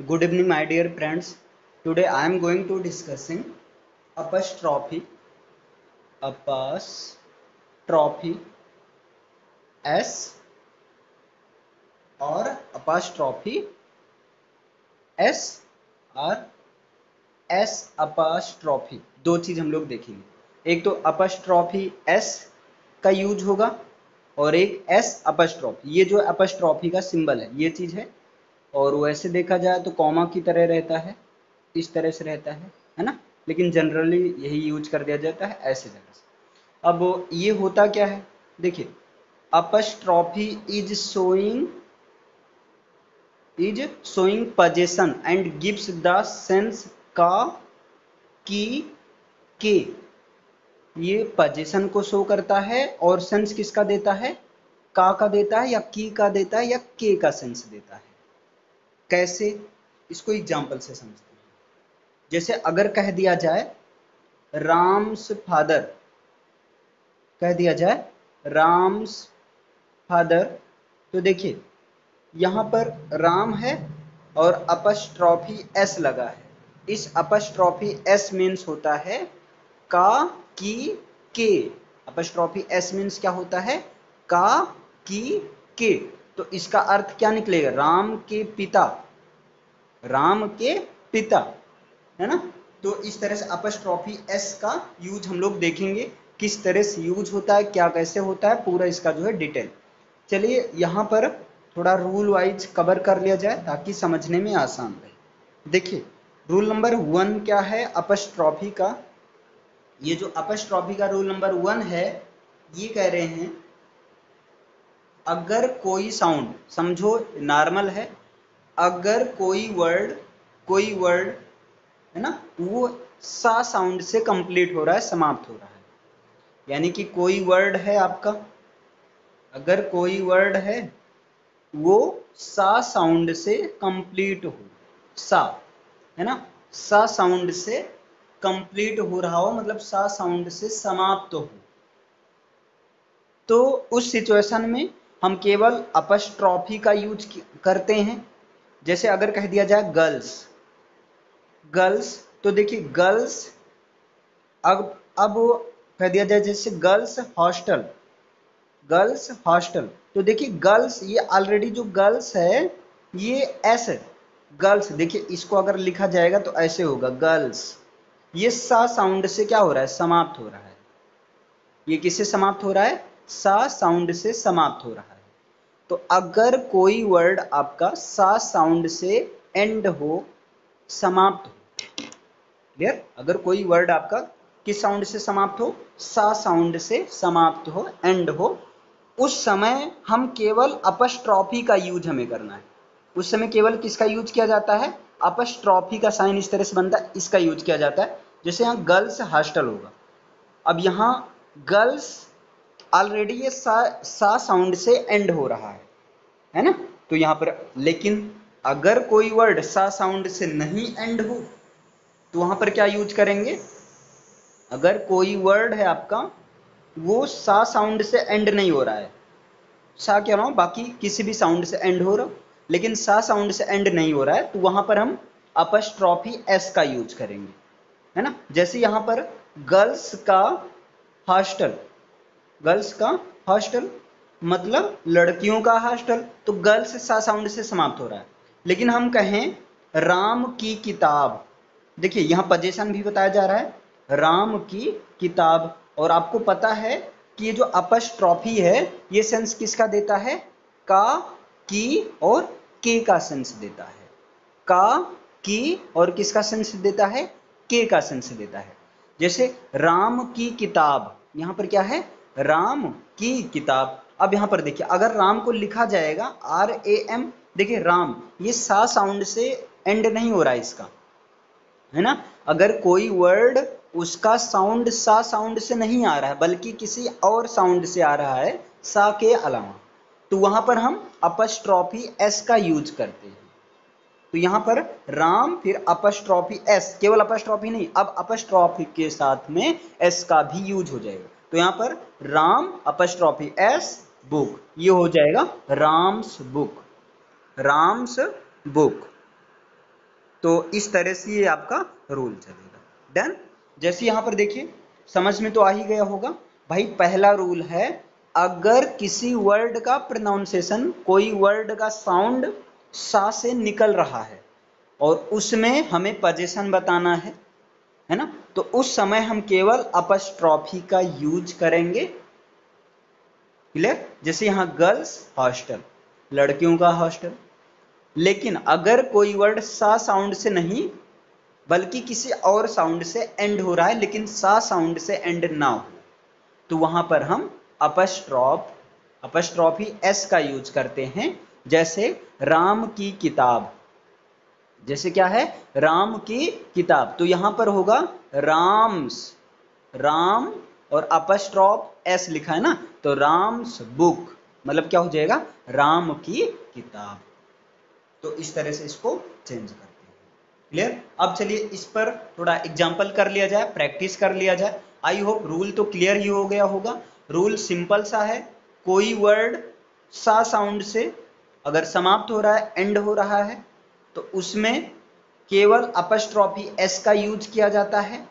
Good evening, my dear friends. Today I am going to discussing apostrophe, apostrophe s और apostrophe s और s apostrophe दो चीज हम लोग देखेंगे। एक तो apostrophe s का यूज होगा और एक s apostrophe। ये जो apostrophe का सिंबल है ये चीज है, और वैसे देखा जाए तो कॉमा की तरह रहता है, इस तरह से रहता है ना। लेकिन जनरली यही यूज कर दिया जाता है ऐसे जगह से। अब ये होता क्या है, देखिए, apostrophe is showing position and gives the sense का, की, के। ये पोजीशन को शो करता है और सेंस किसका देता है, का देता है या की का देता है या के का सेंस देता है। कैसे, इसको एग्जांपल से समझते हैं। जैसे अगर कह दिया जाए राम्स फादर, कह दिया जाए राम्स फादर, तो देखिए यहाँ पर राम है और अपस्ट्रॉफी एस लगा है। इस अपस्ट्रॉफी एस मीन्स होता है का, की, के। अपस्ट्रॉफी एस मीन्स क्या होता है, का, की, के। तो इसका अर्थ क्या निकलेगा, राम के पिता, राम के पिता, है ना। तो इस तरह से अपस्ट्रॉफी एस का यूज हम लोग देखेंगे, किस तरह से यूज होता है, क्या कैसे होता है, पूरा इसका जो है डिटेल। चलिए यहाँ पर थोड़ा रूल वाइज कवर कर लिया जाए ताकि समझने में आसान रहे। देखिए रूल नंबर 1 क्या है अपस्ट्रॉफी का। ये जो अपस्ट्रॉफी का रूल नंबर 1 है, ये कह रहे हैं अगर कोई साउंड, समझो नॉर्मल है, अगर कोई वर्ड है ना, वो सा साउंड से कंप्लीट हो रहा है, समाप्त हो रहा है। यानी कि कोई वर्ड है आपका, अगर कोई वर्ड है वो सा साउंड से कंप्लीट हो, सा, है ना, सा साउंड से कंप्लीट हो रहा हो, मतलब सा साउंड से समाप्त हो, तो उस सिचुएशन में हम केवल अपस्ट्रॉफी का यूज करते हैं। जैसे अगर कह दिया जाए गर्ल्स, गर्ल्स, तो देखिए गर्ल्स, अब कह दिया जाए जैसे गर्ल्स हॉस्टल, गर्ल्स हॉस्टल, तो देखिए गर्ल्स, ये ऑलरेडी जो गर्ल्स है ये एस है, गर्ल्स। देखिए इसको अगर लिखा जाएगा तो ऐसे होगा गर्ल्स, ये सा साउंड से क्या हो रहा है, समाप्त हो रहा है। ये किससे समाप्त हो रहा है, सा साउंड से समाप्त हो रहा है। तो अगर कोई वर्ड आपका सा साउंड से एंड हो, समाप्त हो, क्लियर, अगर कोई वर्ड आपका किस साउंड से समाप्त हो, सा साउंड से समाप्त हो, एंड हो, उस समय हम केवल अपस्ट्रॉफी का यूज हमें करना है। उस समय केवल किसका यूज किया जाता है, अपस्ट्रॉफी का साइन इस तरह से बनता है, इसका यूज किया जाता है। जैसे यहाँ गर्ल्स हॉस्टल होगा, अब यहाँ गर्ल्स ऑलरेडी ये सा साउंड से एंड हो रहा है ना, तो यहाँ पर, लेकिन अगर कोई वर्ड सा साउंड से नहीं एंड हो तो वहां पर क्या यूज करेंगे, अगर कोई वर्ड है आपका वो सा साउंड से एंड नहीं हो रहा है, सा कह रहा हूं, बाकी किसी भी साउंड से एंड हो रहा, लेकिन सा साउंड से एंड नहीं हो रहा है, तो वहां पर हम अपस्ट्रॉफी एस का यूज करेंगे, है ना। जैसे यहां पर गर्ल्स का हॉस्टल, गर्ल्स का हॉस्टल मतलब लड़कियों का हॉस्टल, तो गर्ल्स सा साउंड से समाप्त हो रहा है। लेकिन हम कहें राम की किताब, देखिए यहां पोजीशन भी बताया जा रहा है, राम की किताब, और आपको पता है कि ये जो अपस्ट्रॉफी है ये सेंस किसका देता है, का, की और के का सेंस देता है, का, की और किसका सेंस देता है, के का सेंस देता है। जैसे राम की किताब, यहां पर क्या है, राम की किताब। अब यहां पर देखिए अगर राम को लिखा जाएगा RAM, देखिए राम, ये सा साउंड से एंड नहीं हो रहा है इसका, है ना। अगर कोई वर्ड उसका साउंड सा साउंड से नहीं आ रहा है बल्कि किसी और साउंड से आ रहा है सा के अलावा, तो वहां पर हम अपस्ट्रॉफी एस का यूज करते हैं। तो यहां पर राम फिर अपस्ट्रॉफी एस, केवल अपस्ट्रॉफी नहीं, अब अपस्ट्रॉफी के साथ में एस का भी यूज हो जाएगा। तो यहां पर राम अपस्ट्रॉफी एस बुक, ये हो जाएगा राम्स बुक, राम्स बुक। तो इस तरह से ये आपका रूल चलेगा। डन। जैसे यहां पर देखिए, समझ में तो आ ही गया होगा भाई। पहला रूल है, अगर किसी वर्ड का प्रोनाउंसिएशन, कोई वर्ड का साउंड सा से निकल रहा है और उसमें हमें पोजीशन बताना है ना, तो उस समय हम केवल अपस्ट्रॉफी का यूज करेंगे। क्लियर। जैसे यहां गर्ल्स हॉस्टल, लड़कियों का हॉस्टल। लेकिन अगर कोई वर्ड सा साउंड से नहीं बल्कि किसी और साउंड से एंड हो रहा है, लेकिन सा साउंड से एंड ना हो, तो वहां पर हम अपस्ट्रॉफी एस का यूज करते हैं। जैसे राम की किताब, जैसे क्या है, राम की किताब, तो यहां पर होगा राम्स, राम और अपस्ट्रॉफ एस लिखा है ना, तो राम्स बुक, मतलब क्या हो जाएगा, राम की किताब। तो इस तरह से इसको चेंज करते हैं। क्लियर। अब चलिए इस पर थोड़ा एग्जांपल कर लिया जाए, प्रैक्टिस कर लिया जाए। आई होप रूल तो क्लियर ही हो गया होगा। रूल सिंपल सा है, कोई वर्ड सा साउंड से अगर समाप्त हो रहा है, एंड हो रहा है, तो उसमें केवल अपस्ट्रॉफी एस का यूज किया जाता है,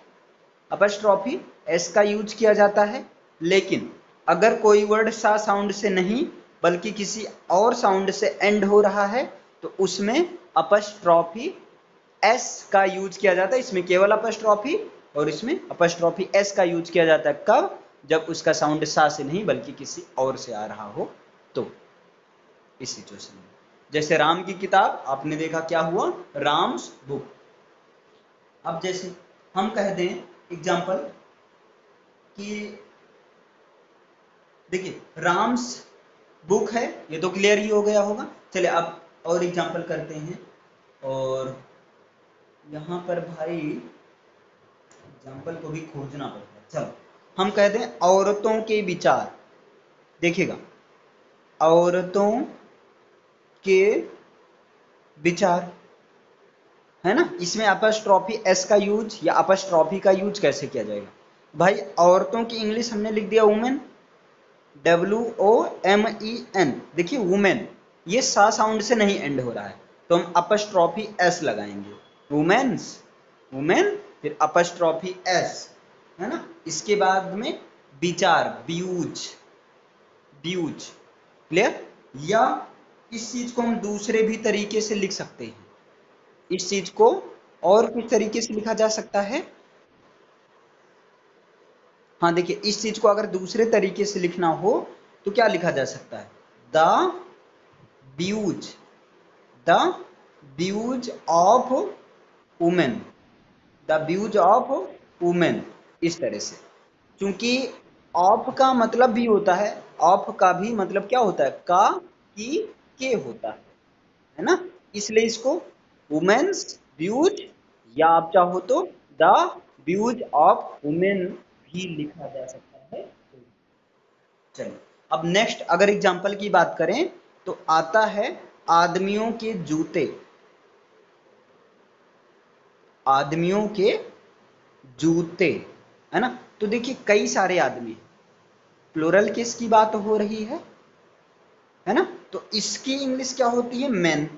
अपस्ट्रॉफी एस का यूज किया जाता है। लेकिन अगर कोई वर्ड सा साउंड से नहीं बल्कि किसी और साउंड से एंड हो रहा है, तो उसमें अपस्ट्रॉफी एस का यूज किया जाता है। इसमें केवल अपस्ट्रॉफी और इसमें अपस्ट्रॉफी एस का यूज किया जाता है। कब? जब उसका साउंड सा से नहीं बल्कि किसी और से आ रहा हो, तो इस सिचुएशन में जैसे राम की किताब आपने देखा क्या हुआ, राम्स बुक। अब जैसे हम कह दें एग्जाम्पल कि देखिए राम्स बुक है, ये तो क्लियर ही हो गया होगा। चलिए अब और एग्जाम्पल करते हैं। और यहां पर भाई एग्जाम्पल को भी खोजना पड़ता है। चलो हम कह दें औरतों के विचार। देखिएगा, औरतों के विचार है ना, इसमें अपस्ट्रॉफी एस का यूज या अपस्ट्रॉफी का यूज कैसे किया जाएगा भाई। औरतों की इंग्लिश हमने लिख दिया वुमेन, WOMEN। देखिए वुमेन, ये सा साउंड से नहीं एंड हो रहा है, तो हम अपस्ट्रॉफी एस लगाएंगे, वुमेन्स, वुमेन, फिर अपस्ट्रॉफी एस, है ना। इसके बाद में विचार, व्यूज, व्यूज। क्लियर। या इस चीज को हम दूसरे भी तरीके से लिख सकते हैं। इस चीज को और किस तरीके से लिखा जा सकता है, हाँ देखिए, इस चीज को अगर दूसरे तरीके से लिखना हो तो क्या लिखा जा सकता है, the views, the views of women, the views of women, इस तरह से। क्योंकि ऑफ का मतलब भी होता है, ऑफ का भी मतलब क्या होता है, का, की, के होता है ना। इसलिए इसको वुमेन्स व्यूज या आप चाहो तो द व्यूज ऑफ वुमेन भी लिखा जा सकता है। चलिए अब नेक्स्ट अगर एग्जांपल की बात करें तो आता है आदमियों के जूते, आदमियों के जूते, है ना। तो देखिए कई सारे आदमी, प्लूरल केस की बात हो रही है ना, तो इसकी इंग्लिश क्या होती है, मैन।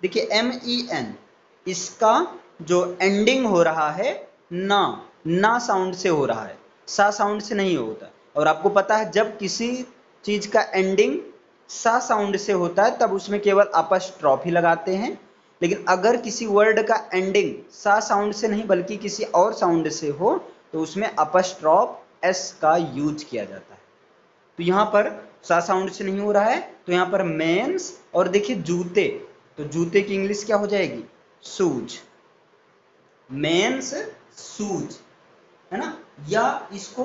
देखिए MEN, इसका जो एंडिंग हो रहा है ना साउंड से हो रहा है, सा साउंड से नहीं होता। और आपको पता है जब किसी चीज का एंडिंग सा साउंड से होता है तब उसमें केवल अपस्ट्रॉफी लगाते हैं। लेकिन अगर किसी वर्ड का एंडिंग सा साउंड से नहीं बल्कि किसी और साउंड से हो तो उसमें अपस्ट्रॉफ एस का यूज किया जाता है। तो यहां पर सा साउंड से नहीं हो रहा है तो यहां पर मेंस, और देखिए जूते, तो जूते की इंग्लिश क्या हो जाएगी, शूज, मेंस शूज, है ना। या इसको,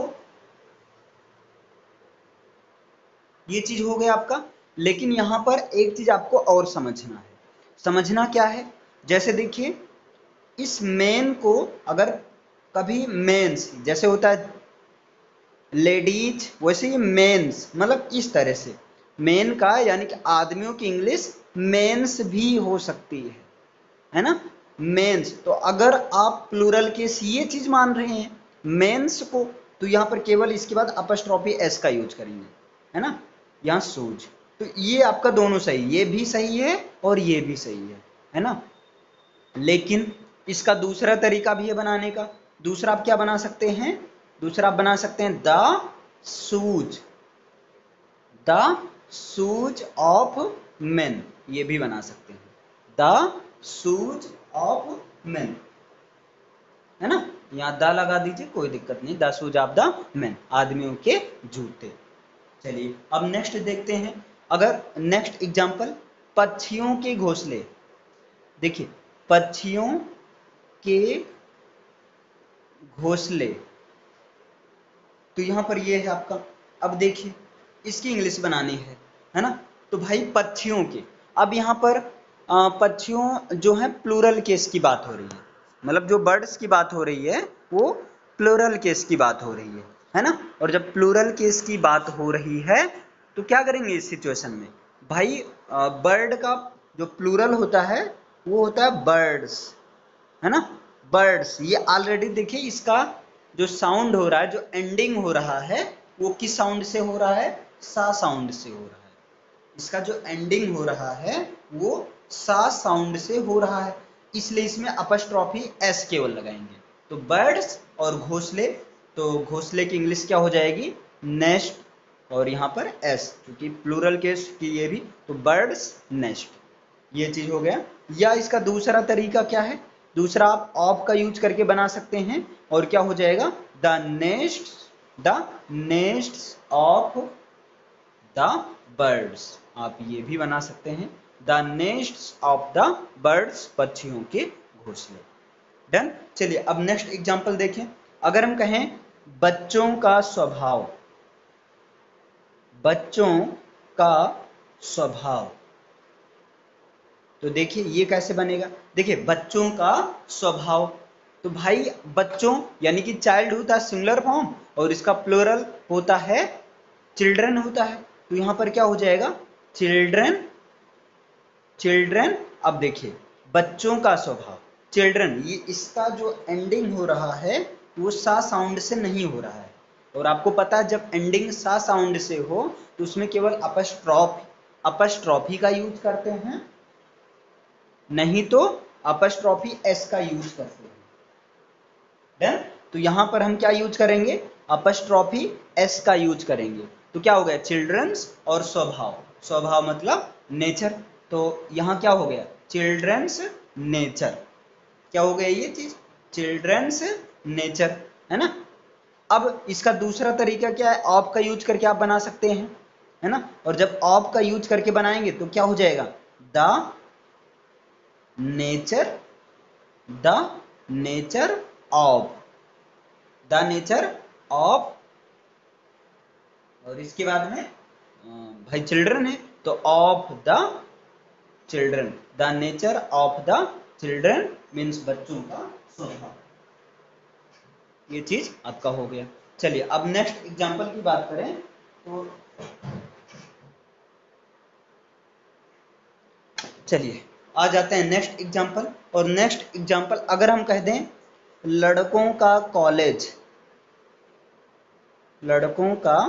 ये चीज हो गया आपका। लेकिन यहां पर एक चीज आपको और समझना है, समझना क्या है, जैसे देखिए इस मेन को अगर कभी मेंस जैसे होता है लेडीज, वैसे ये मेंस, मतलब इस तरह से मेन का यानी कि आदमियों की इंग्लिश मेंस भी हो सकती है ना, मेंस। तो अगर आप प्लूरल केस ये चीज मान रहे हैं मेंस को, तो यहां पर केवल इसके बाद अपस्ट्रॉफी एस का यूज करेंगे, है ना, यहां सूज। तो ये आपका दोनों सही, ये भी सही है और ये भी सही है ना। लेकिन इसका दूसरा तरीका भी है बनाने का। दूसरा आप क्या बना सकते हैं? दूसरा आप बना सकते हैं द शूज ऑफ मेन, ये भी बना सकते हैं, द शूज ऑफ मेन, है ना। यहाँ द लगा दीजिए, कोई दिक्कत नहीं, the shoes of the main, आदमियों के जूते। चलिए अब नेक्स्ट देखते हैं। अगर नेक्स्ट एग्जांपल, पक्षियों के घोंसले। देखिए पक्षियों के घोंसले, तो यहां पर ये है आपका। अब देखिए इसकी इंग्लिश बनानी है ना। तो भाई पक्षियों के, अब यहाँ पर पक्षियों जो है प्लूरल केस की बात हो रही है, मतलब जो बर्ड्स की बात हो रही है वो प्लूरल केस की बात हो रही है ना। और जब प्लूरल केस की बात हो रही है तो क्या करेंगे इस सिचुएशन में? भाई बर्ड का जो प्लूरल होता है वो होता है बर्ड्स, है ना, बर्ड्स। ये ऑलरेडी देखिए इसका जो साउंड हो रहा है, जो एंडिंग हो रहा है, वो किस साउंड से हो रहा है? सा साउंड से हो रहा है। इसका जो एंडिंग हो रहा है वो सा साउंड से हो रहा है, इसलिए इसमें अपस्ट्रॉफी एस केवल लगाएंगे। तो बर्ड्स और घोंसले, तो घोंसले की इंग्लिश क्या हो जाएगी? नेस्ट, और यहाँ पर एस, क्योंकि प्लूरल केस की ये भी, तो बर्ड्स नेस्ट, ये चीज हो गया। या इसका दूसरा तरीका क्या है? दूसरा आप ऑफ का यूज करके बना सकते हैं, और क्या हो जाएगा? The nest of the birds, आप ये भी बना सकते हैं, the nest of the birds, पक्षियों के घोंसले। डन। चलिए अब नेक्स्ट एग्जांपल देखें। अगर हम कहें बच्चों का स्वभाव, बच्चों का स्वभाव, तो देखिए ये कैसे बनेगा? देखिए बच्चों का स्वभाव, तो भाई बच्चों यानी कि चाइल्ड होता है सिंगुलर फॉर्म, और इसका प्लूरल होता है चिल्ड्रन होता है। तो यहां पर क्या हो जाएगा? Children, children. अब देखिए बच्चों का स्वभाव, चिल्ड्रन, ये इसका जो एंडिंग हो रहा है वो सा साउंड से नहीं हो रहा है, और आपको पता है जब एंडिंग सा साउंड से हो तो उसमें केवल अपस्ट्रॉफी का यूज करते हैं, नहीं तो अपस्ट्रॉफी एस का यूज करते हैं। डन। तो यहां पर हम क्या यूज करेंगे? अपस्ट्रॉफी एस का यूज करेंगे। तो क्या हो गया? चिल्ड्रंस और स्वभाव, स्वभाव मतलब नेचर, तो यहां क्या हो गया? Childrens nature. क्या हो गया ये चीज? चिल्ड्रंस नेचर, है ना। अब इसका दूसरा तरीका क्या है? ऑफ का यूज करके आप बना सकते हैं, है ना। और जब ऑफ का यूज करके बनाएंगे तो क्या हो जाएगा? The nature, the nature of, the nature of, और इसके बाद में भाई चिल्ड्रन है तो of the children, the nature of the children means बच्चों का स्वभाव। ये चीज आपका हो गया। चलिए अब नेक्स्ट एग्जांपल की बात करें तो चलिए आ जाते हैं नेक्स्ट एग्जांपल। और नेक्स्ट एग्जांपल अगर हम कह दें लड़कों का कॉलेज, लड़कों का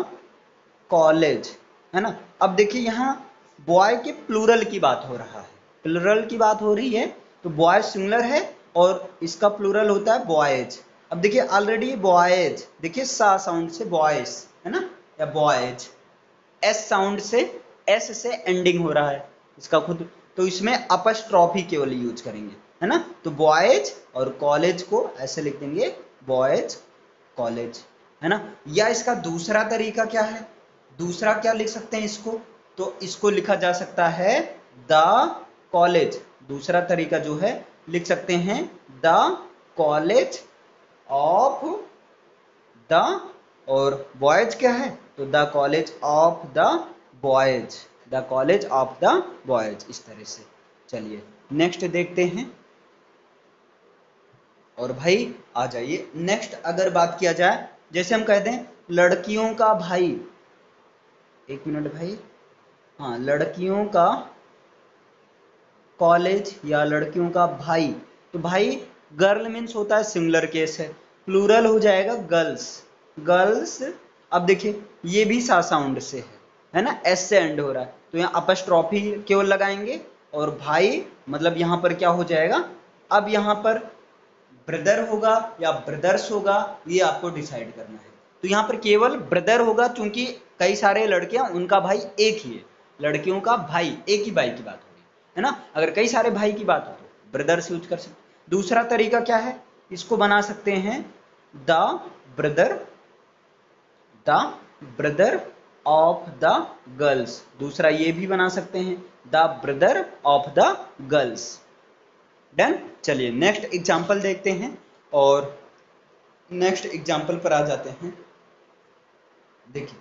कॉलेज, है ना। अब देखिए यहाँ बॉय के प्लूरल की बात हो रहा है, प्लूरल की बात हो रही है, तो बॉय सिंगुलर है और इसका प्लूरल होता है बॉयज। अब देखिए ऑलरेडी बॉयज, देखिए सा साउंड से बॉयज, है ना, या बॉयज, एस साउंड से, एस से एंडिंग हो रहा है इसका खुद, तो इसमें अपस्ट्रॉफी केवल यूज करेंगे, है ना। तो बॉयज और कॉलेज को ऐसे लिख देंगे बॉयज कॉलेज, है ना। या इसका दूसरा तरीका क्या है? दूसरा क्या लिख सकते हैं इसको? तो इसको लिखा जा सकता है द कॉलेज। दूसरा तरीका जो है लिख सकते हैं द कॉलेज ऑफ द, और बॉयज क्या है? तो the college of the boys, the college of the boys, इस तरह से। चलिए नेक्स्ट देखते हैं। और भाई आ जाइए नेक्स्ट, अगर बात किया जाए जैसे हम कह दें लड़कियों का भाई, एक मिनट भाई, हाँ, लड़कियों का कॉलेज या लड़कियों का भाई, तो भाई गर्ल मीन्स होता है सिंगुलर केस है, प्लूरल हो जाएगा गर्ल्स, गर्ल्स। अब देखिए ये भी सा साउंड से है ना, एस से एंड हो रहा है, तो यहाँ अपस्ट्रॉफी केवल लगाएंगे, और भाई मतलब यहाँ पर क्या हो जाएगा? अब यहाँ पर ब्रदर होगा या ब्रदर्स होगा, ये आपको डिसाइड करना है। तो यहाँ पर केवल ब्रदर होगा, क्योंकि कई सारे लड़के हैं उनका भाई एक ही है, लड़कियों का भाई एक ही भाई की बात हो रही है ना। अगर कई सारे भाई की बात हो तो ब्रदर्स यूज कर सकते। दूसरा तरीका क्या है, इसको बना सकते हैं the brother of the girls. दूसरा ये भी बना सकते हैं the brother of the girls. Done. चलिए नेक्स्ट एग्जाम्पल देखते हैं और नेक्स्ट एग्जाम्पल पर आ जाते हैं। देखिए,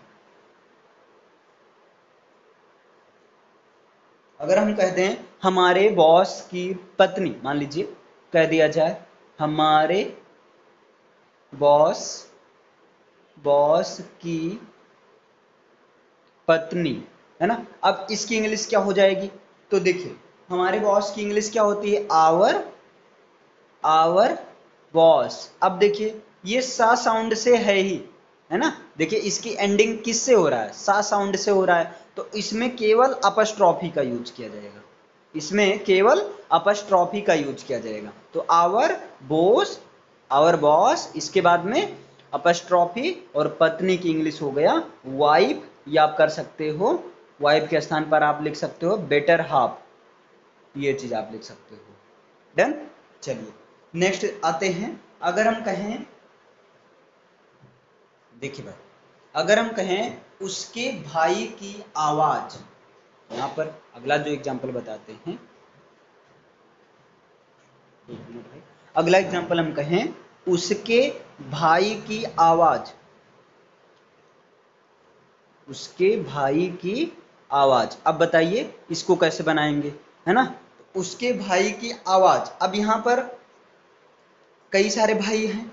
अगर हम कहते हैं हमारे बॉस की पत्नी, मान लीजिए कह दिया जाए हमारे बॉस की पत्नी, है ना। अब इसकी इंग्लिश क्या हो जाएगी, तो देखिए हमारे बॉस की इंग्लिश क्या होती है, आवर बॉस। अब देखिए ये सा साउंड से है ही, है ना। देखिए इसकी एंडिंग किससे हो रहा है, सा साउंड से हो रहा है, तो इसमें केवल अपस्ट्रॉफी का यूज किया जाएगा, इसमें केवल अपस्ट्रॉफी का यूज किया जाएगा। तो आवर बॉस, इसके बाद में अपस्ट्रॉफी, और पत्नी की इंग्लिश हो गया वाइफ, या आप कर सकते हो वाइफ के स्थान पर आप लिख सकते हो बेटर हाफ, ये चीज आप लिख सकते हो। डन। चलिए नेक्स्ट आते हैं। अगर हम कहें, देखिए भाई, अगर हम कहें उसके भाई की आवाज, यहां पर अगला जो एग्जांपल बताते हैं, एक मिनट भाई, अगला एग्जांपल हम कहें उसके भाई की आवाज, उसके भाई की आवाज। अब बताइए इसको कैसे बनाएंगे, है ना। उसके भाई की आवाज, अब यहां पर कई सारे भाई हैं,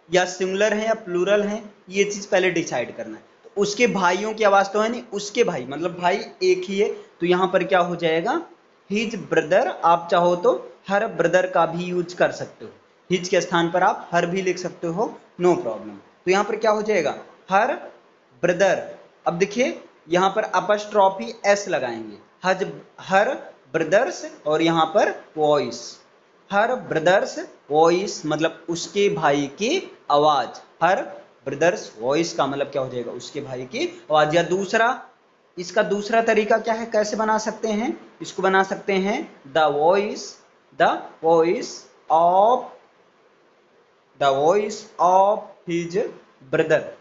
या सिंगुलर हैं या प्लूरल हैं, ये चीज पहले डिसाइड करना है। तो उसके भाइयों की आवाज तो है नहीं, उसके भाई मतलब भाई एक ही है, तो यहां पर क्या हो जाएगा हिज ब्रदर। आप चाहो तो हर ब्रदर का भी यूज कर सकते हो, हिज के स्थान पर आप हर भी लिख सकते हो, नो प्रॉब्लम। तो यहां पर क्या हो जाएगा हर ब्रदर। अब देखिए यहां पर अपस्ट्रॉफी एस लगाएंगे, हर ब्रदर्स, और यहां पर वॉइस, हर ब्रदर्स वॉइस मतलब उसके भाई की आवाज, हर ब्रदर्स वॉइस का मतलब क्या हो जाएगा उसके भाई की आवाज। या दूसरा, इसका दूसरा तरीका क्या है, कैसे बना सकते हैं, इसको बना सकते हैं the voice of his brother.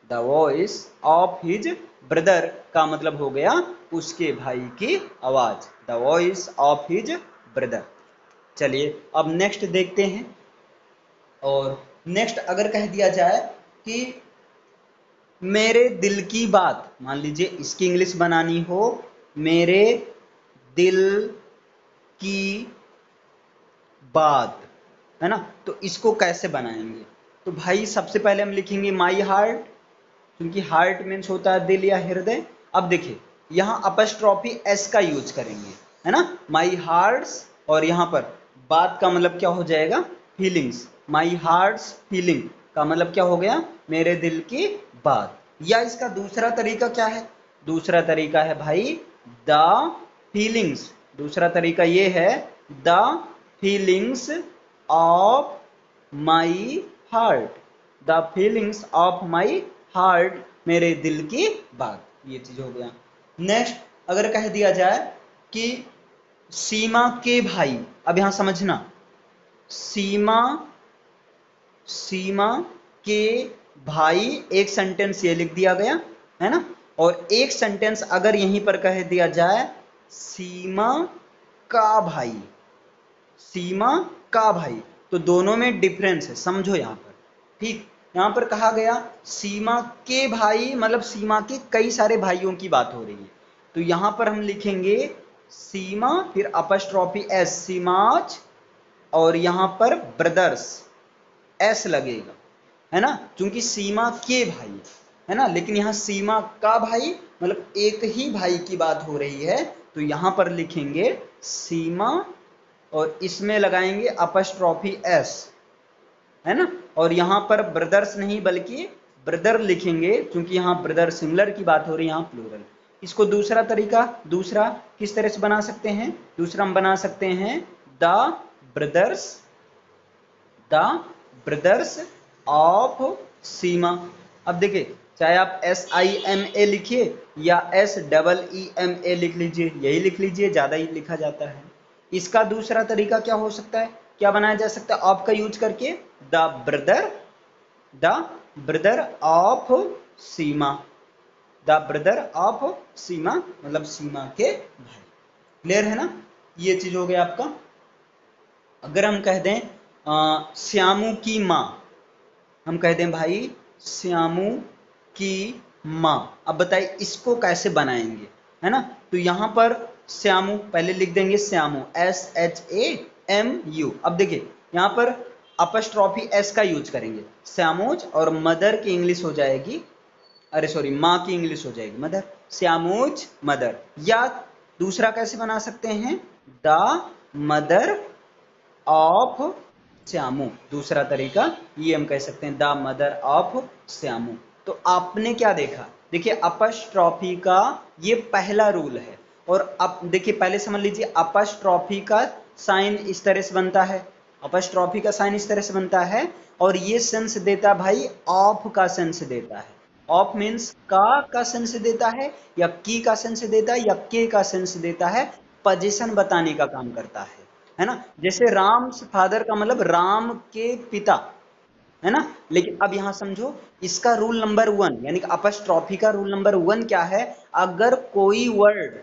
The voice of his brother का मतलब हो गया उसके भाई की आवाज, the voice of his brother. चलिए अब नेक्स्ट देखते हैं। और नेक्स्ट अगर कह दिया जाए कि मेरे दिल की बात, मान लीजिए इसकी इंग्लिश बनानी हो मेरे दिल की बात, है ना। तो इसको कैसे बनाएंगे, तो भाई सबसे पहले हम लिखेंगे माई हार्ट, क्योंकि हार्ट मीन्स होता है दिल या हृदय। अब देखिए यहाँ अपस्ट्रॉफी एस का यूज करेंगे, है ना, माई हार्ट्स, और यहाँ पर बात का मतलब क्या हो जाएगा फीलिंग्स, माई हार्ट्स फीलिंग का मतलब क्या हो गया मेरे दिल की बात। या इसका दूसरा तरीका क्या है, दूसरा तरीका है भाई द फीलिंग्स, दूसरा तरीका ये है the feelings of my heart, the feelings of my heart, मेरे दिल की बात, ये चीज हो गया। नेक्स्ट अगर कह दिया जाए कि सीमा के भाई, अब यहां समझना, सीमा के भाई, एक सेंटेंस ये लिख दिया गया, है ना। और एक सेंटेंस अगर यहीं पर कह दिया जाए सीमा का भाई, सीमा का भाई, तो दोनों में डिफरेंस है, समझो यहां पर, ठीक। यहां पर कहा गया सीमा के भाई मतलब सीमा के कई सारे भाइयों की बात हो रही है, तो यहां पर हम लिखेंगे सीमा फिर अपस्ट्रॉफी एस, सीमाज, और यहां पर ब्रदर्स एस लगेगा, है ना, क्योंकि सीमा के भाई है ना। लेकिन यहां सीमा का भाई मतलब एक ही भाई की बात हो रही है, तो यहां पर लिखेंगे सीमा, और इसमें लगाएंगे अपस्ट्रॉफी एस, है ना। और यहां पर ब्रदर्स नहीं बल्कि ब्रदर लिखेंगे, क्योंकि यहां ब्रदर सिंगुलर की बात हो रही है, यहां प्लूरल। इसको दूसरा तरीका, दूसरा किस तरह से बना सकते हैं, दूसरा हम बना सकते हैं the brothers, the brothers of Seema. अब देखिए, चाहे आप SIMA लिखिए या SEEMA लिख लीजिए, यही लिख लीजिए, ज्यादा ही लिखा जाता है। इसका दूसरा तरीका क्या हो सकता है, क्या बनाया जा सकता है ऑफ का यूज करके, the brother, the brother of Seema, the brother of Seema मतलब सीमा के भाई। क्लियर है ना, ये चीज हो गया आपका। अगर हम कह दें श्यामू की माँ, हम कह दें भाई श्यामू की माँ, अब बताइए इसको कैसे बनाएंगे, है ना। तो यहां पर श्यामू पहले लिख देंगे, श्यामू SHAMU। अब देखिए यहां पर अपस्ट्रॉफी S का यूज करेंगे, श्यामोज, और मदर की इंग्लिश हो जाएगी, अरे सॉरी माँ की इंग्लिश हो जाएगी मदर, श्यामोज मदर। या दूसरा कैसे बना सकते हैं, द मदर ऑफ श्यामू, दूसरा तरीका ये हम कह सकते हैं, द मदर ऑफ श्यामू। तो आपने क्या देखा, देखिए अपस्ट्रॉफी का ये पहला रूल है। और अब देखिए पहले समझ लीजिए, अपस्ट्रॉफी का साइन इस तरह से बनता है, अपस्ट्रॉफी का साइन इस तरह से बनता है, और ये सेंस देता भाई ऑफ का सेंस देता है। ऑफ मीन्स का सेंस देता है, या की का सेंस देता है, या के का सेंस देता है, पोजीशन बताने का काम करता है ना। जैसे राम्स फादर का मतलब राम के पिता, है ना। लेकिन अब यहां समझो, इसका रूल नंबर 1 यानी कि अपस्ट्रॉफी का रूल नंबर 1 क्या है, अगर कोई वर्ड,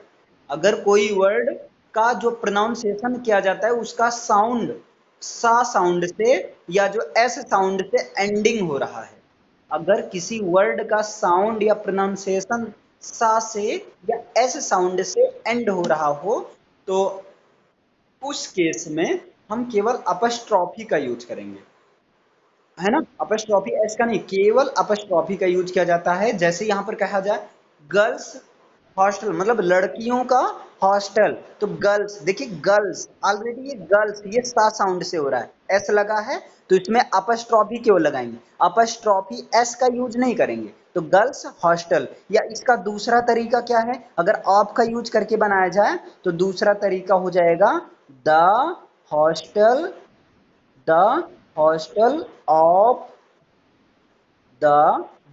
अगर कोई वर्ड का जो प्रोनाउंसिएशन किया जाता है उसका साउंड सा साउंड से या जो एस साउंड से एंडिंग हो रहा है, अगर किसी वर्ड का साउंड या प्रोनाउंसिएशन सा से या एस साउंड से एंड हो रहा हो, तो उस केस में हम केवल अपस्ट्रॉफी का यूज करेंगे, है ना। अपस्ट्रॉफी एस का नहीं, केवल अपस्ट्रॉफी का यूज किया जाता है। जैसे यहां पर कहा जाए गर्ल्स हॉस्टल मतलब लड़कियों का हॉस्टल, तो गर्ल्स, देखिए गर्ल्स, ऑलरेडी ये गर्ल्स ये सा साउंड से हो रहा है, एस लगा है, तो इसमें अपस्ट्रॉफी क्यों लगाएंगे, अपस्ट्रॉफी एस का यूज नहीं करेंगे। तो गर्ल्स हॉस्टल, या इसका दूसरा तरीका क्या है, अगर ऑफ का यूज करके बनाया जाए तो दूसरा तरीका हो जाएगा the hostel, the hostel of the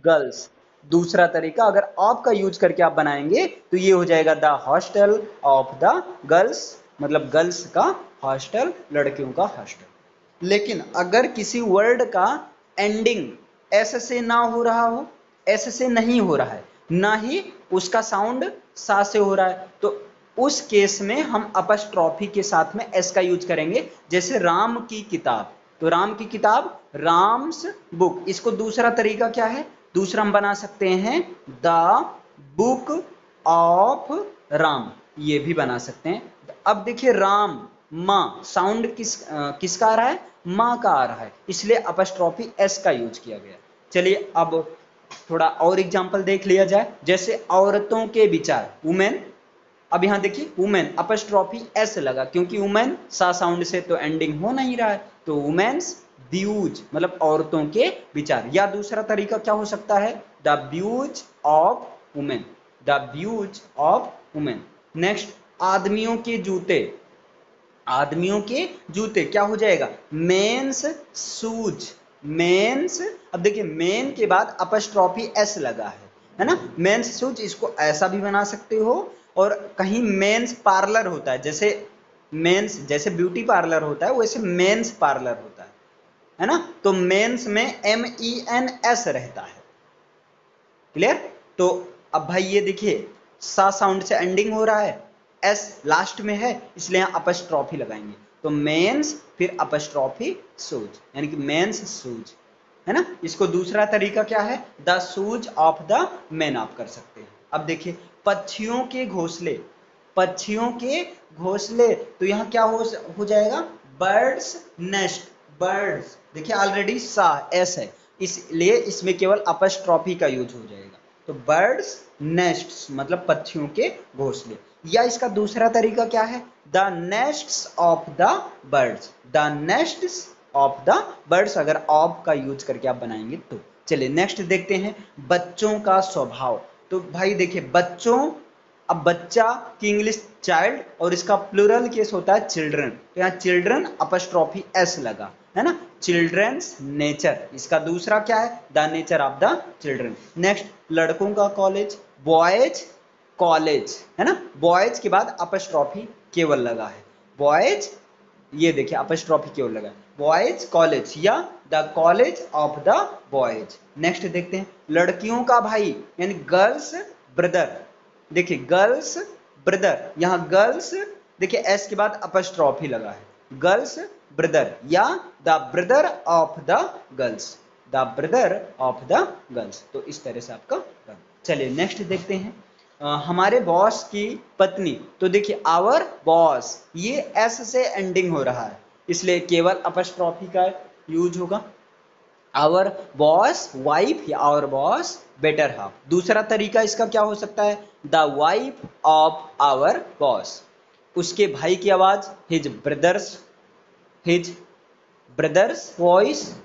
girls. दूसरा तरीका अगर ऑफ का यूज करके आप बनाएंगे तो ये हो जाएगा the hostel of the girls, मतलब गर्ल्स का हॉस्टल, लड़कियों का हॉस्टल। लेकिन अगर किसी वर्ड का एंडिंग ऐसे से ना हो रहा हो, ऐसे से नहीं हो रहा है, ना ही उसका साउंड सा से हो रहा है, तो उस केस में हम अपस्ट्रॉफी के साथ में एस का यूज करेंगे। जैसे राम की किताब, तो राम की किताब राम्स बुक, इसको दूसरा तरीका क्या है, दूसरा हम बना सकते हैं द बुक ऑफ राम, ये भी बना सकते हैं। अब देखिए राम माँ, साउंड किसका आ रहा है, माँ का आ रहा है, इसलिए अपस्ट्रॉफी एस का यूज किया गया। चलिए अब थोड़ा और एग्जांपल देख लिया जाए, जैसे औरतों के विचार, वुमेन। अब यहां देखिए वुमेन अपस्ट्रॉफी एस लगा, क्योंकि वुमेन सा साउंड से तो एंडिंग हो नहीं रहा है, तो वुमेन्स व्यूज मतलब औरतों के विचार। या दूसरा तरीका क्या हो सकता है, the views of women, the views of women. Next, आदमियों के जूते, आदमियों के जूते क्या हो जाएगा, मेंस शूज, मेंस। अब देखिए मेन के बाद अपस्ट्रॉफी एस लगा है ना, मेंस शूज, इसको ऐसा भी बना सकते हो, और कहीं मेंस पार्लर होता है, जैसे मेंस जैसे ब्यूटी पार्लर होता है वैसे मेंस पार्लर होता है ना, तो मेंस में MENS रहता है। क्लियर। तो अब भाई ये देखिए सा साउंड से एंडिंग हो रहा है, एस लास्ट में है, इसलिए यहां अपस्ट्रॉफी लगाएंगे, तो मेंस फिर अपस्ट्रॉफी शूज, यानी कि मेंस शूज, है ना। इसको दूसरा तरीका क्या है, the shoes of the man आप कर सकते हैं। अब देखिए पक्षियों के घोंसले, पक्षियों के घोंसले, तो यहां क्या हो जाएगा, बर्ड्स नेस्ट, बर्ड्स, देखिए ऑलरेडी सा एस है, इसलिए इसमें केवल अपस्ट्रॉफी का यूज हो जाएगा, तो बर्ड्स नेस्ट्स मतलब पक्षियों के घोंसले। या इसका दूसरा तरीका क्या है, the nests of the birds, the nests of the birds, अगर ऑफ का यूज करके आप बनाएंगे तो। चलिए नेक्स्ट देखते हैं, बच्चों का स्वभाव। तो भाई देखिए बच्चों अब बच्चा की इंग्लिश चाइल्ड और इसका प्लूरल केस होता है चिल्ड्रन, तो यहाँ चिल्ड्रन अपस्ट्रॉफी एस लगा है ना, चिल्ड्रंस नेचर, इसका दूसरा क्या है, the nature of the children. Next लड़कों का कॉलेज, बॉयज कॉलेज है ना, बॉयज के बाद अपस्ट्रॉफी केवल लगा है, बॉयज, ये देखिए अपस्ट्रॉफी केवल लगा है, बॉयज कॉलेज या the college of the boys. Next देखते हैं लड़कियों का भाई यानी गर्ल्स ब्रदर, देखिए गर्ल्स ब्रदर, यहाँ गर्ल्स देखिए एस के बाद अपस्ट्रॉफी लगा है, गर्ल्स ब्रदर या the brother of the girls, the brother of the girls, तो इस तरह से आपका। चलिए नेक्स्ट देखते हैं हमारे बॉस की पत्नी, तो देखिए आवर बॉस, ये एस से एंडिंग हो रहा है इसलिए केवल अपस्ट्रॉफी का यूज होगा, आवर बॉस वाइफ या आवर बॉस बेटर हाफ। दूसरा तरीका इसका क्या हो सकता है, the wife of our boss, उसके भाई की आवाज, हिज ब्रदर्स वॉइस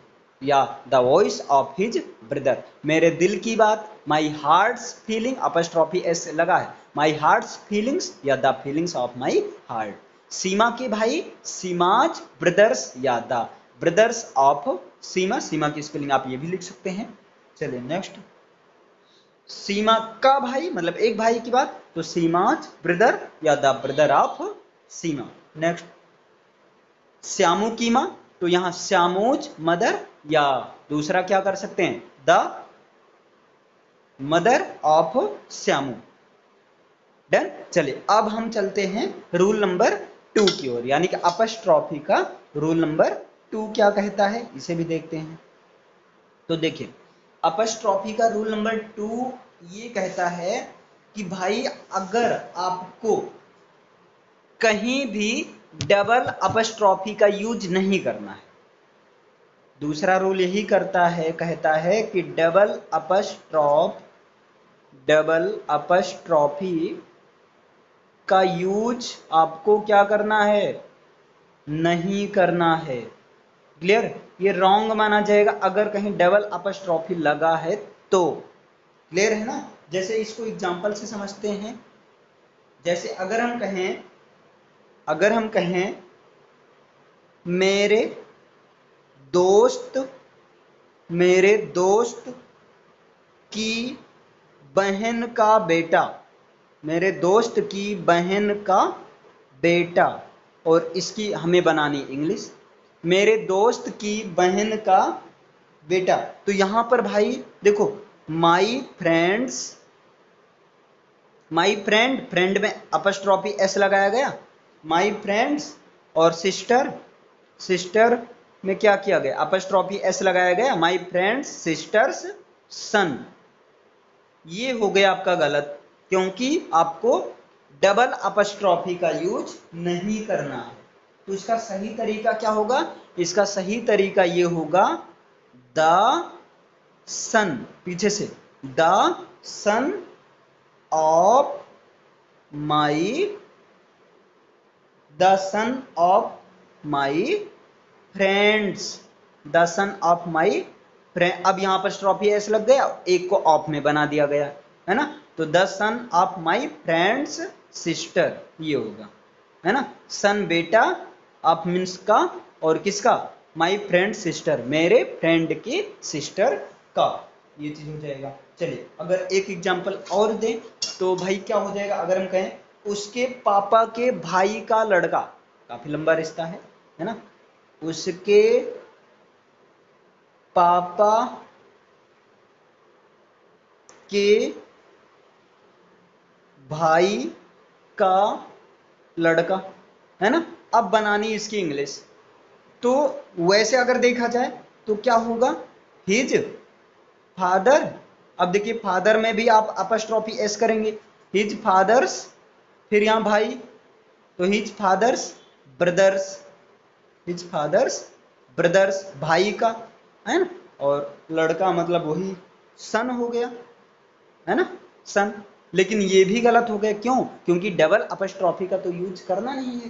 या the voice of his brother, मेरे दिल की बात, my heart's feeling, apostrophe s लगा है, माई हार्ट्स फीलिंग्स या the feelings of my heart, सीमा के भाई, सीमाज ब्रदर्स या द ब्रदर्स ऑफ सीमा, सीमा की स्पेलिंग आप ये भी लिख सकते हैं। चलिए नेक्स्ट, सीमा का भाई मतलब एक भाई की बात, तो सीमाज ब्रदर या the brother of Seema. Next Shyamu की माँ, तो यहां श्यामोज मदर या दूसरा क्या कर सकते हैं, the mother of Shyamu. Done. चलिए अब हम चलते हैं रूल नंबर 2 की ओर, यानी कि अपस्ट्रॉफी का रूल नंबर 2 क्या कहता है, इसे भी देखते हैं। तो देखिए अपस्ट्रॉफी का रूल नंबर 2 ये कहता है कि भाई अगर आपको कहीं भी डबल अपस्ट्रॉफी का यूज नहीं करना है, दूसरा रूल यही करता है, कहता है कि डबल अपस्ट्रॉफी का यूज आपको क्या करना है, नहीं करना है। क्लियर, ये रॉन्ग माना जाएगा अगर कहीं डबल अपस्ट्रॉफी लगा है तो। क्लियर है ना, जैसे इसको एग्जांपल से समझते हैं, जैसे अगर हम कहें मेरे दोस्त की बहन का बेटा, मेरे दोस्त की बहन का बेटा, और इसकी हमें बनानी इंग्लिश, मेरे दोस्त की बहन का बेटा, तो यहां पर भाई देखो माई फ्रेंड, फ्रेंड में अपस्ट्रॉफी एस लगाया गया, माई फ्रेंड्स, और सिस्टर में क्या किया गया, अपस्ट्रॉफी एस लगाया गया, माई फ्रेंड्स सिस्टर्स सन, ये हो गया आपका गलत, क्योंकि आपको डबल अपस्ट्रॉफी का यूज नहीं करना है। तो इसका सही तरीका क्या होगा, इसका सही तरीका ये होगा द सन, पीछे से the son of my, the son of my friends, the son of my friend, अब यहां पर स्ट्रॉफी एस लग गया, एक को ऑफ में बना दिया गया है ना, तो the son of my friends sister ये होगा, है ना, सन बेटा, ऑफ मीन्स का, और किसका, माई फ्रेंड सिस्टर, मेरे फ्रेंड की सिस्टर का, ये चीज हो जाएगा। चलिए अगर एक एग्जांपल और दें तो भाई क्या हो जाएगा, अगर हम कहें उसके पापा के भाई का लड़का, काफी लंबा रिश्ता है ना, उसके पापा के भाई का लड़का, है ना, अब बनानी इसकी इंग्लिश, तो वैसे अगर देखा जाए तो क्या होगा, हिज फादर, अब देखिए फादर में भी आप अपस्ट्रॉफी एस करेंगे, हिज फादर्स, फिर यहां भाई, तो हिज फादर्स ब्रदर्स भाई का, है ना, और लड़का मतलब वही सन हो गया, है ना, सन। लेकिन ये भी गलत हो गया, क्यों, क्योंकि डबल अपस्ट्रॉफी का तो यूज करना नहीं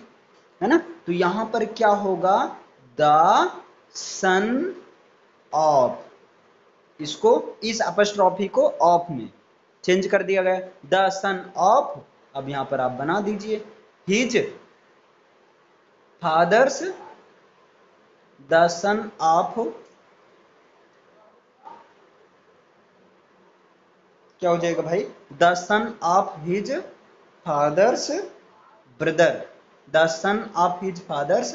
है ना, तो यहां पर क्या होगा, द सन ऑफ, इसको इस अपस्ट्रॉफी को ऑफ में चेंज कर दिया गया, द सन ऑफ अब यहां पर आप बना दीजिए, his father's the son of, क्या हो जाएगा भाई, the son of his father's brother, the son of his father's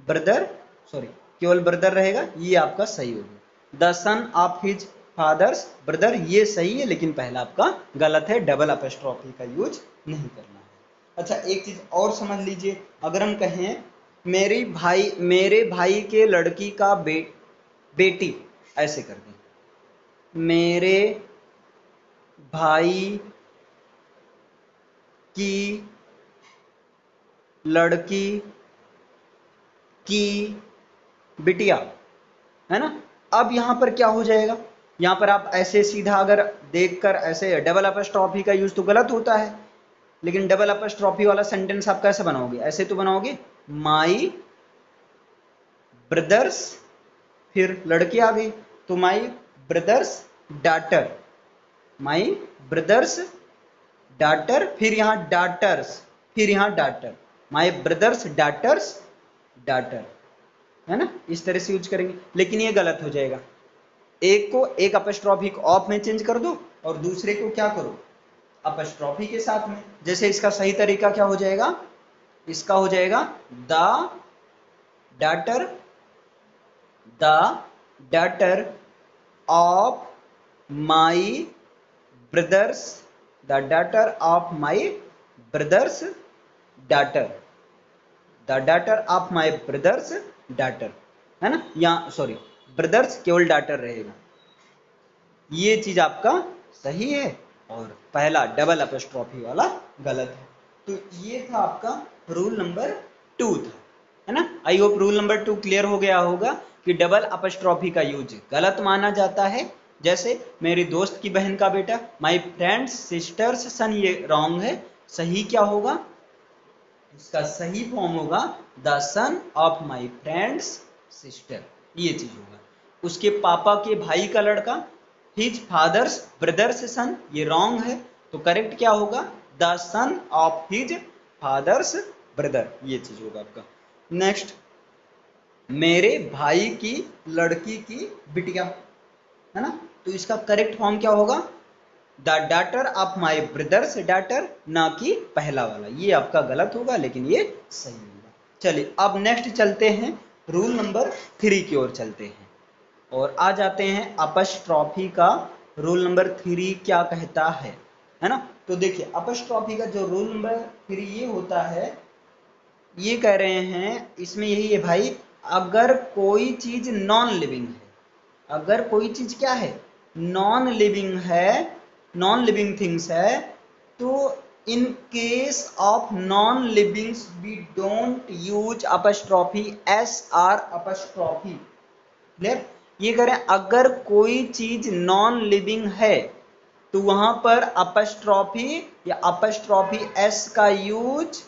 brother, sorry केवल ब्रदर रहेगा, ये आपका सही होगा, the son of his father's brother, ये सही है, लेकिन पहला आपका गलत है, डबल अपस्ट्रॉफी का यूज नहीं करना है। अच्छा एक चीज और समझ लीजिए, अगर हम कहें मेरे भाई के लड़की का बेटी, ऐसे कर दें, मेरे भाई की लड़की की बिटिया, है ना। अब यहां पर क्या हो जाएगा, यहां पर आप ऐसे सीधा अगर देखकर ऐसे डबल अपस्ट्रॉफी का यूज तो गलत होता है, लेकिन डबल अपस्ट्रॉफी वाला सेंटेंस आप कैसे बनाओगे, ऐसे तो बनाओगे, माई ब्रदर्स, फिर लड़की आ गई तो माई ब्रदर्स डाटर, माई ब्रदर्स डाटर, फिर यहां डाटर्स, फिर यहां डाटर, माई ब्रदर्स डाटर्स डाटर, है ना, इस तरह से यूज करेंगे, लेकिन ये गलत हो जाएगा। एक को एक अपस्ट्रॉफी को ऑफ में चेंज कर दो और दूसरे को क्या करो, अपस्ट्रॉफी के साथ में। जैसे इसका सही तरीका क्या हो जाएगा, इसका हो जाएगा the daughter, the daughter of my brothers, the daughter of my brother's daughter, the daughter of my brother's daughter, है ना, या सॉरी ब्रदर्स केवल डाटर रहेगा, ये चीज आपका सही है और पहला डबल अपस्ट्रॉफी वाला गलत है। तो ये था आपका रूल नंबर 2 था, है ना। I hope rule number 2 clear हो गया होगा कि डबल अपस्ट्रॉफी का यूज गलत माना जाता है। जैसे मेरी दोस्त की बहन का बेटा, माई फ्रेंड्स सिस्टर्स सन, ये रॉन्ग है, सही क्या होगा, इसका सही फॉर्म होगा the son of my friends sister, ये चीज होगा। उसके पापा के भाई का लड़का, हिज फादर्स ब्रदर्स सन, ये रॉन्ग है, तो करेक्ट क्या होगा, the son of his father's brother, ये चीज होगा आपका। नेक्स्ट, मेरे भाई की लड़की की बिटिया, है ना, तो इसका करेक्ट फॉर्म क्या होगा, the daughter of my brother's daughter, ना कि पहला वाला, ये आपका गलत होगा, लेकिन ये सही होगा। चलिए अब नेक्स्ट चलते हैं, रूल नंबर 3 की ओर चलते हैं और आ जाते हैं अपस्ट्रॉफी का रूल नंबर 3 क्या कहता है ना। तो देखिए अपस्ट्रॉफी का जो रूल नंबर 3 ये होता है, ये कह रहे हैं इसमें यही है भाई, अगर कोई चीज नॉन लिविंग है, अगर कोई चीज क्या है, नॉन लिविंग है, नॉन लिविंग थिंग्स है, तो in case of non living we don't use apostrophe, s or apostrophe, clear. ये करें, अगर कोई चीज नॉन लिविंग है तो वहां पर अपस्ट्रॉफी या अपस्ट्रॉफी एस का यूज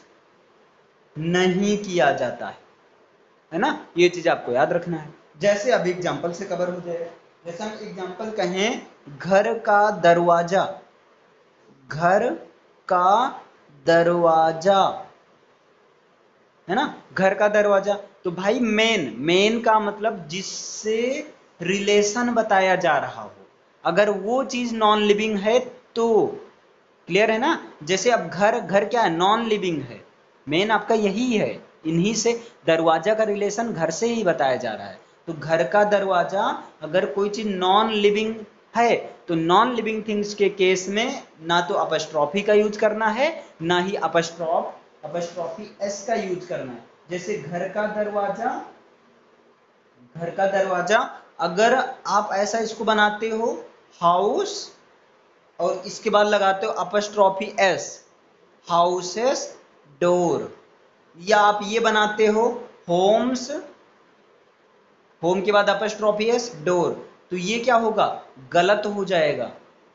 नहीं किया जाता है ना, ये चीज आपको याद रखना है। जैसे अब एग्जांपल से कवर हो जाएगा, जैसे हम एग्जांपल कहें घर का दरवाजा, घर का दरवाजा, है ना, घर का दरवाजा, तो भाई मेन का मतलब जिससे रिलेशन बताया जा रहा हो, अगर वो चीज नॉन लिविंग है तो, क्लियर है ना। जैसे अब घर क्या है, नॉन लिविंग है, मेन आपका यही है, इन्हीं से दरवाजा का रिलेशन घर से ही बताया जा रहा है। तो घर का दरवाजा, अगर कोई चीज नॉन लिविंग है तो नॉन लिविंग थिंग्स के केस में ना तो अपस्ट्रॉफी का यूज करना है, ना ही अपस्ट्रॉफी एस का यूज करना है। जैसे घर का दरवाजा अगर आप ऐसा इसको बनाते हो हाउस और इसके बाद लगाते हो अपस्ट्रॉफी एस, हाउसेस डोर, या आप ये बनाते हो होम्स, होम के बाद अपस्ट्रॉफी एस डोर, तो ये क्या होगा, गलत हो जाएगा,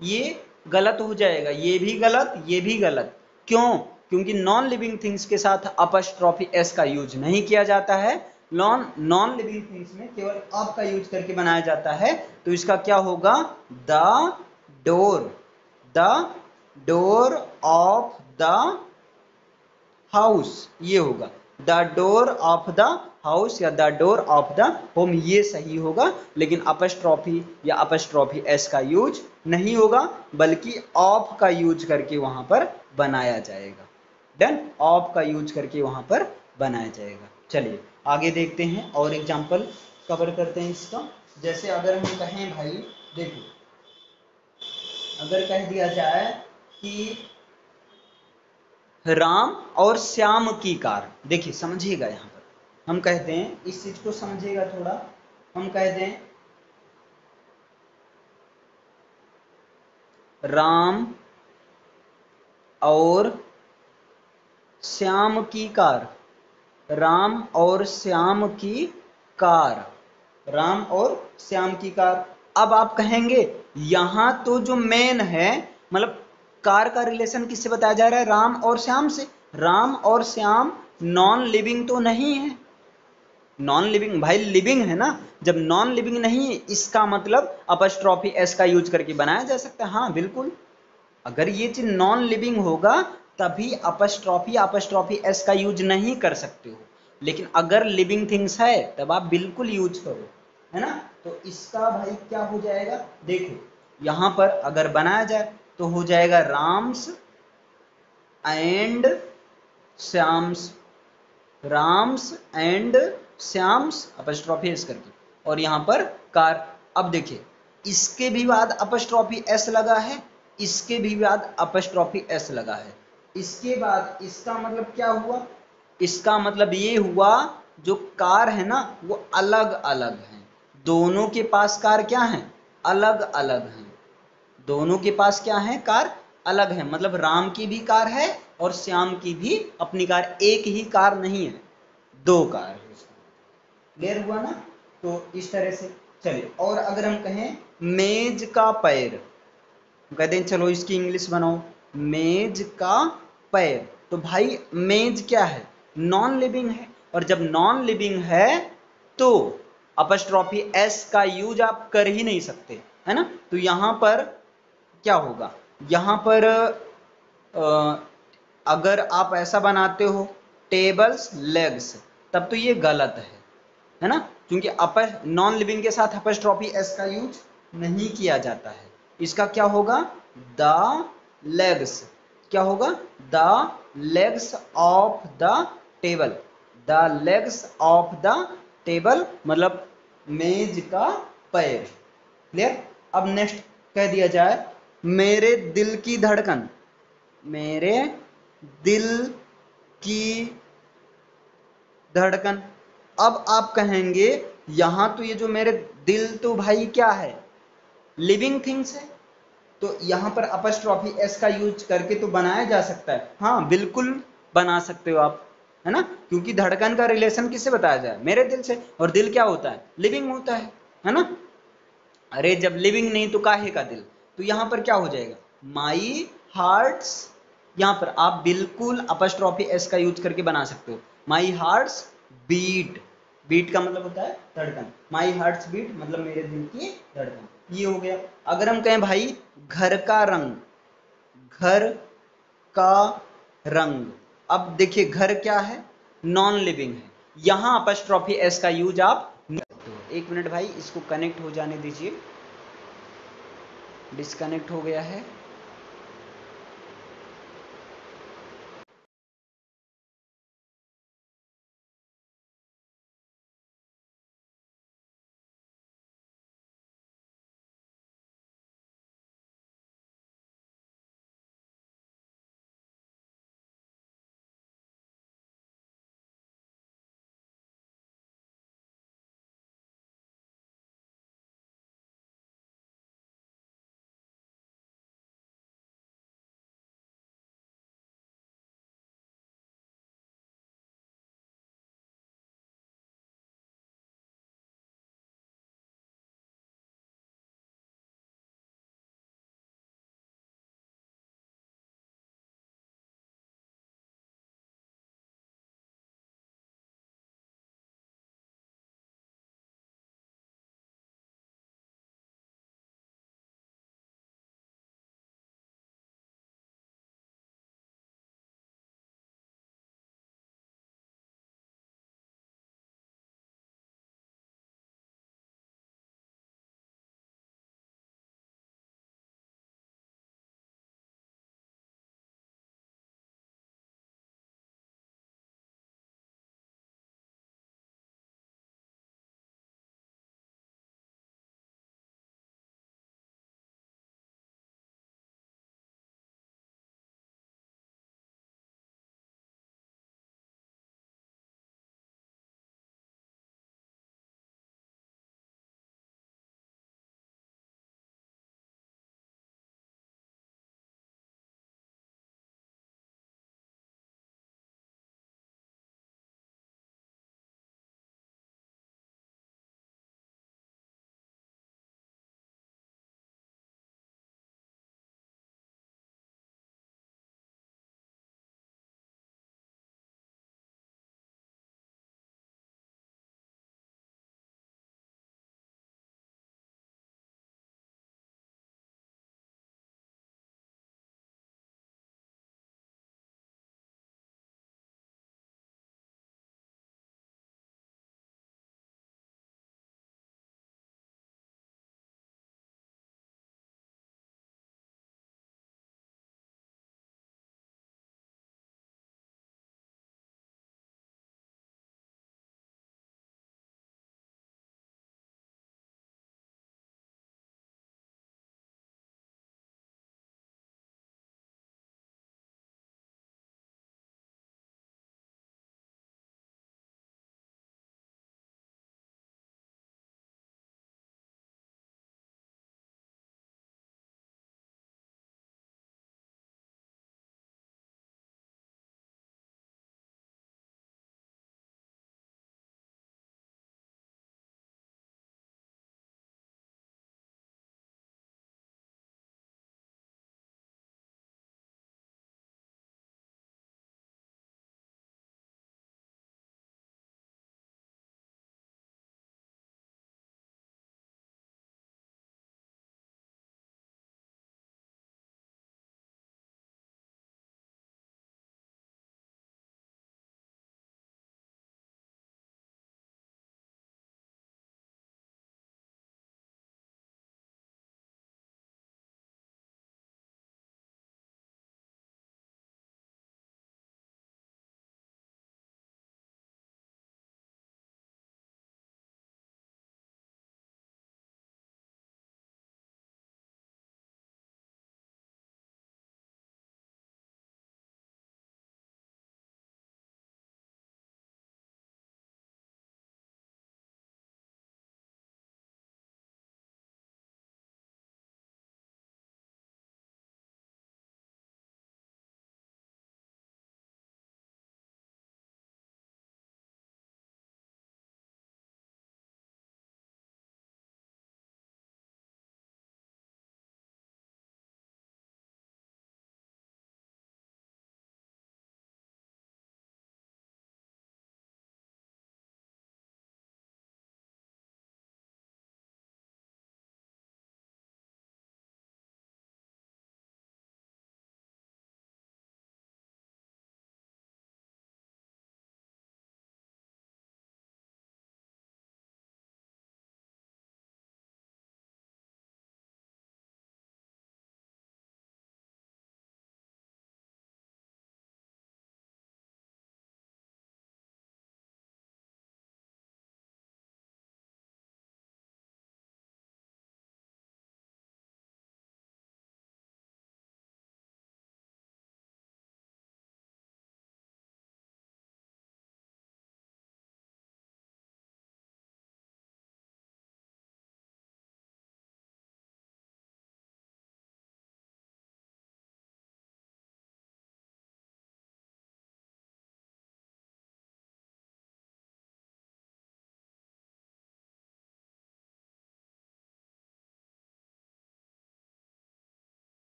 ये गलत हो जाएगा, ये भी गलत, ये भी गलत। क्यों, क्योंकि नॉन लिविंग थिंग्स के साथ अपस्ट्रॉफी एस का यूज नहीं किया जाता है, नॉन लिविंग थिंग्स में केवल ऑफ का यूज करके बनाया जाता है। तो इसका क्या होगा, the door of the house, ये होगा the door of the house या the door of the home, ये सही होगा। लेकिन अपस्ट्रॉफी या अपस्ट्रॉफी एस का यूज नहीं होगा, बल्कि ऑफ का यूज करके वहां पर बनाया जाएगा। डन, ऑफ का यूज करके वहां पर बनाया जाएगा। चलिए आगे देखते हैं और एग्जाम्पल कवर करते हैं इसका। जैसे अगर हम कहें भाई, देखो अगर कह दिया जाए कि राम और श्याम की कार, देखिए समझिएगा, यहां पर हम कहते हैं, इस चीज को समझिएगा थोड़ा, हम कहते हैं राम और श्याम की कार, राम और श्याम की कार, राम और श्याम की कार। अब आप कहेंगे यहां तो जो मेन है, मतलब कार का रिलेशन किससे बताया जा रहा है, राम और श्याम से। राम और श्याम नॉन लिविंग तो नहीं है, नॉन लिविंग भाई लिविंग है ना। जब नॉन लिविंग नहीं है, इसका मतलब अपस्ट्रॉफी एस का यूज करके बनाया जा सकता है। हाँ बिल्कुल, अगर ये चीज नॉन लिविंग होगा तभी अपस्ट्रॉफी एस का यूज नहीं कर सकते हो, लेकिन अगर लिविंग थिंग्स है तब आप बिल्कुल यूज करो, है ना। तो इसका भाई क्या हो जाएगा, देखो यहां पर अगर बनाया जाए तो हो जाएगा Ram's and Shyam's, Ram's and Shyam's apostrophe S करके, और यहां पर कार। अब देखिए इसके भी बाद अपस्ट्रॉफी एस लगा है, इसके भी बाद अपस्ट्रॉफी एस लगा है, इसके बाद इसका मतलब क्या हुआ, इसका मतलब ये हुआ जो कार है ना वो अलग अलग है, दोनों के पास कार क्या है, अलग अलग है, दोनों के पास क्या है, कार अलग है। मतलब राम की भी कार है और श्याम की भी अपनी कार, एक ही कार नहीं है, दो कार है। क्लियर हुआ ना। तो इस तरह से चलिए, और अगर हम कहें मेज का पैर, कहते हैं चलो इसकी इंग्लिश बनाओ, मेज का पैर। तो भाई मेज क्या है, नॉन लिविंग है, और जब नॉन लिविंग है तो अपस्ट्रॉफी एस का यूज आप कर ही नहीं सकते, है ना। तो यहां पर क्या होगा, यहां पर अगर आप ऐसा बनाते हो टेबल्स लेग्स, तब तो ये गलत है ना, क्योंकि अपर नॉन लिविंग के साथ अपस्ट्रॉफी एस का यूज नहीं किया जाता है। इसका क्या होगा, द लेग्स, क्या होगा, the legs of the table, the legs of the table, मतलब मेज का पैर। क्लियर। अब नेक्स्ट कह दिया जाए मेरे दिल की धड़कन, मेरे दिल की धड़कन। अब आप कहेंगे यहां तो ये जो मेरे दिल, तो भाई क्या है, लिविंग थिंग्स है, तो यहां पर अपस्ट्रॉफी एस का यूज करके तो बनाया जा सकता है। हाँ बिल्कुल बना सकते हो आप, है ना, क्योंकि धड़कन का रिलेशन किससे बताया जाए, मेरे दिल से, और दिल क्या होता है, लिविंग होता है ना। अरे जब लिविंग नहीं तो काहे का दिल, तो यहां पर क्या हो जाएगा, माई हार्ट्स, यहां पर आप बिल्कुल अपस्ट्रॉफी एस का यूज करके बना सकते हो, माई हार्ट्स बीट, बीट का मतलब होता है धड़कन, माई हार्ट्स बीट मतलब मेरे दिल की धड़कन, ये हो गया। अगर हम कहें भाई घर का रंग, घर का रंग, अब देखिए घर क्या है, नॉन लिविंग है, यहां अपस्ट्रॉफी एस का यूज आप नहीं करते हो। एक मिनट भाई इसको कनेक्ट हो जाने दीजिए, डिस्कनेक्ट हो गया है।